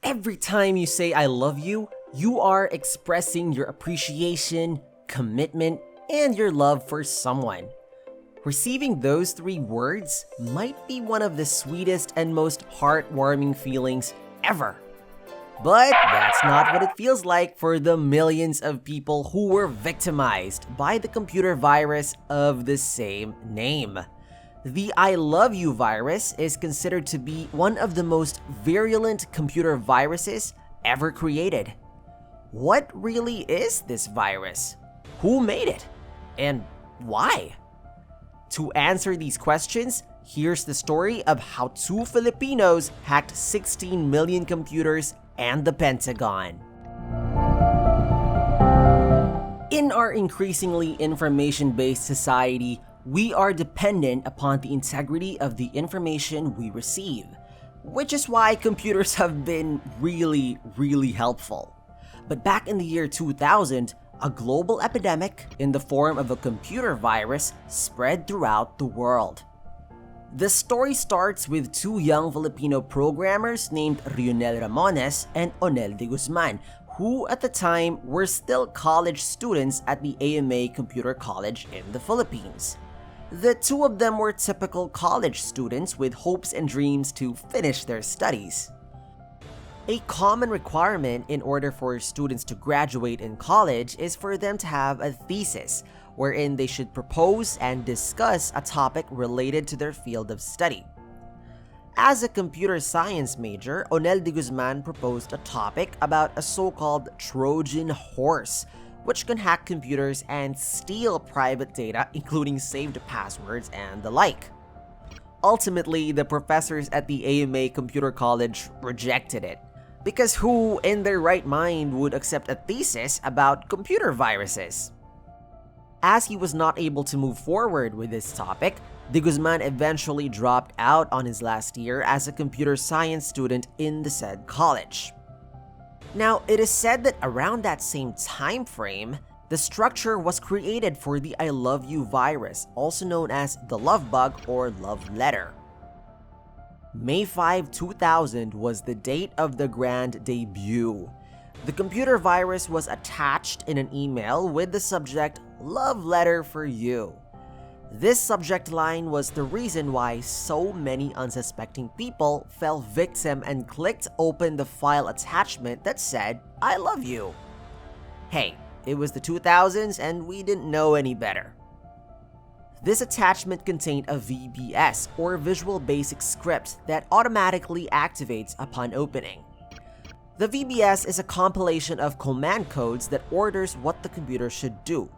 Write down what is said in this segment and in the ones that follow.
Every time you say I love you, you are expressing your appreciation, commitment, and your love for someone. Receiving those three words might be one of the sweetest and most heartwarming feelings ever. But that's not what it feels like for the millions of people who were victimized by the computer virus of the same name. The I Love You virus is considered to be one of the most virulent computer viruses ever created. What really is this virus? Who made it? And why? To answer these questions, here's the story of how two Filipinos hacked 16 million computers and the Pentagon. In our increasingly information-based society, we are dependent upon the integrity of the information we receive, which is why computers have been really helpful. But back in the year 2000, a global epidemic in the form of a computer virus spread throughout the world. The story starts with two young Filipino programmers named Rionel Ramones and Onel de Guzman, who at the time were still college students at the AMA Computer College in the Philippines. The two of them were typical college students with hopes and dreams to finish their studies. A common requirement in order for students to graduate in college is for them to have a thesis, wherein they should propose and discuss a topic related to their field of study. As a computer science major, Onel de Guzman proposed a topic about a so-called Trojan horse, which can hack computers and steal private data, including saved passwords and the like. Ultimately, the professors at the AMA Computer College rejected it, because who in their right mind would accept a thesis about computer viruses? As he was not able to move forward with this topic, de Guzman eventually dropped out on his last year as a computer science student in the said college. Now, it is said that around that same time frame, the structure was created for the I Love You virus, also known as the love bug or love letter. May 5, 2000 was the date of the grand debut. The computer virus was attached in an email with the subject, "Love letter for you." This subject line was the reason why so many unsuspecting people fell victim and clicked open the file attachment that said, "I love you." Hey, it was the 2000s and we didn't know any better. This attachment contained a VBS or Visual Basic Script that automatically activates upon opening. The VBS is a compilation of command codes that orders what the computer should do.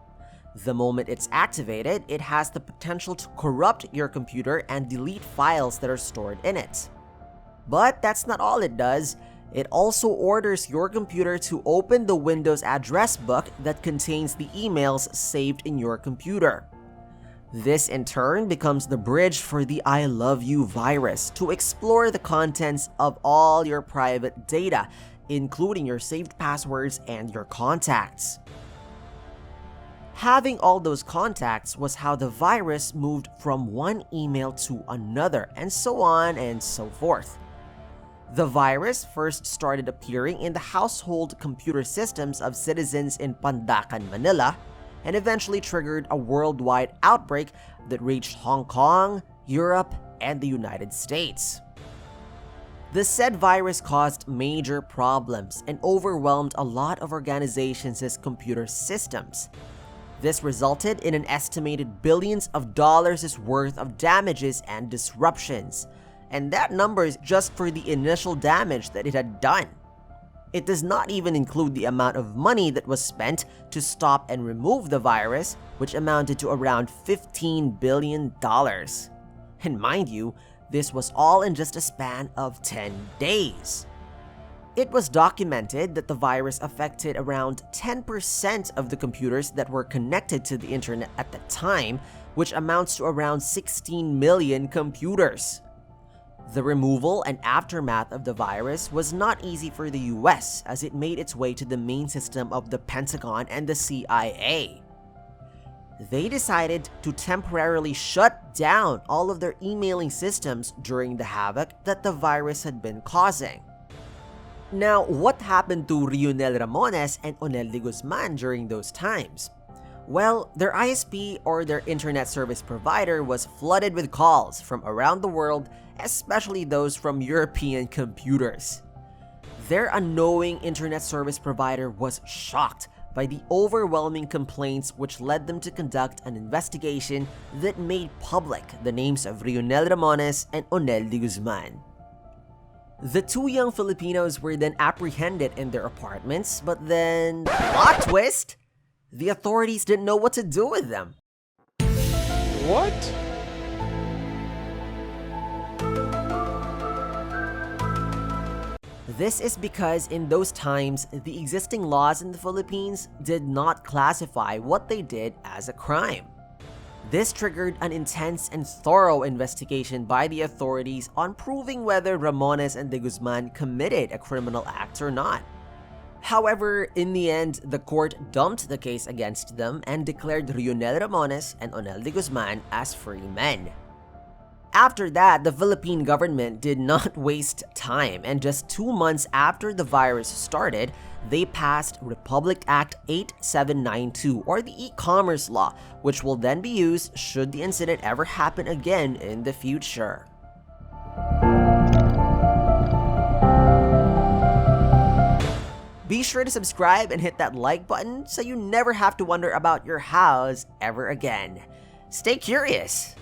The moment it's activated, it has the potential to corrupt your computer and delete files that are stored in it. But that's not all it does. It also orders your computer to open the Windows address book that contains the emails saved in your computer. This in turn becomes the bridge for the I Love You virus to explore the contents of all your private data, including your saved passwords and your contacts. Having all those contacts was how the virus moved from one email to another, and so on and so forth. The virus first started appearing in the household computer systems of citizens in Pandacan, Manila, and eventually triggered a worldwide outbreak that reached Hong Kong, Europe, and the United States. The said virus caused major problems and overwhelmed a lot of organizations' computer systems. This resulted in an estimated billions of dollars worth of damages and disruptions, and that number is just for the initial damage that it had done. It does not even include the amount of money that was spent to stop and remove the virus, which amounted to around $15 billion. And mind you, this was all in just a span of 10 days. It was documented that the virus affected around 10% of the computers that were connected to the internet at the time, which amounts to around 16 million computers. The removal and aftermath of the virus was not easy for the US, as it made its way to the main system of the Pentagon and the CIA. They decided to temporarily shut down all of their emailing systems during the havoc that the virus had been causing. Now, what happened to Rionel Ramones and Onel de Guzman during those times? Well, their ISP or their internet service provider was flooded with calls from around the world, especially those from European computers. Their unknowing internet service provider was shocked by the overwhelming complaints, which led them to conduct an investigation that made public the names of Rionel Ramones and Onel de Guzman. The two young Filipinos were then apprehended in their apartments, but then, plot twist, the authorities didn't know what to do with them. What? This is because in those times, the existing laws in the Philippines did not classify what they did as a crime. This triggered an intense and thorough investigation by the authorities on proving whether Ramones and de Guzman committed a criminal act or not. However, in the end, the court dumped the case against them and declared Rionel Ramones and Onel de Guzman as free men. After that, the Philippine government did not waste time, and just 2 months after the virus started, they passed Republic Act 8792, or the e-commerce law, which will then be used should the incident ever happen again in the future. Be sure to subscribe and hit that like button so you never have to wonder about your house ever again. Stay curious!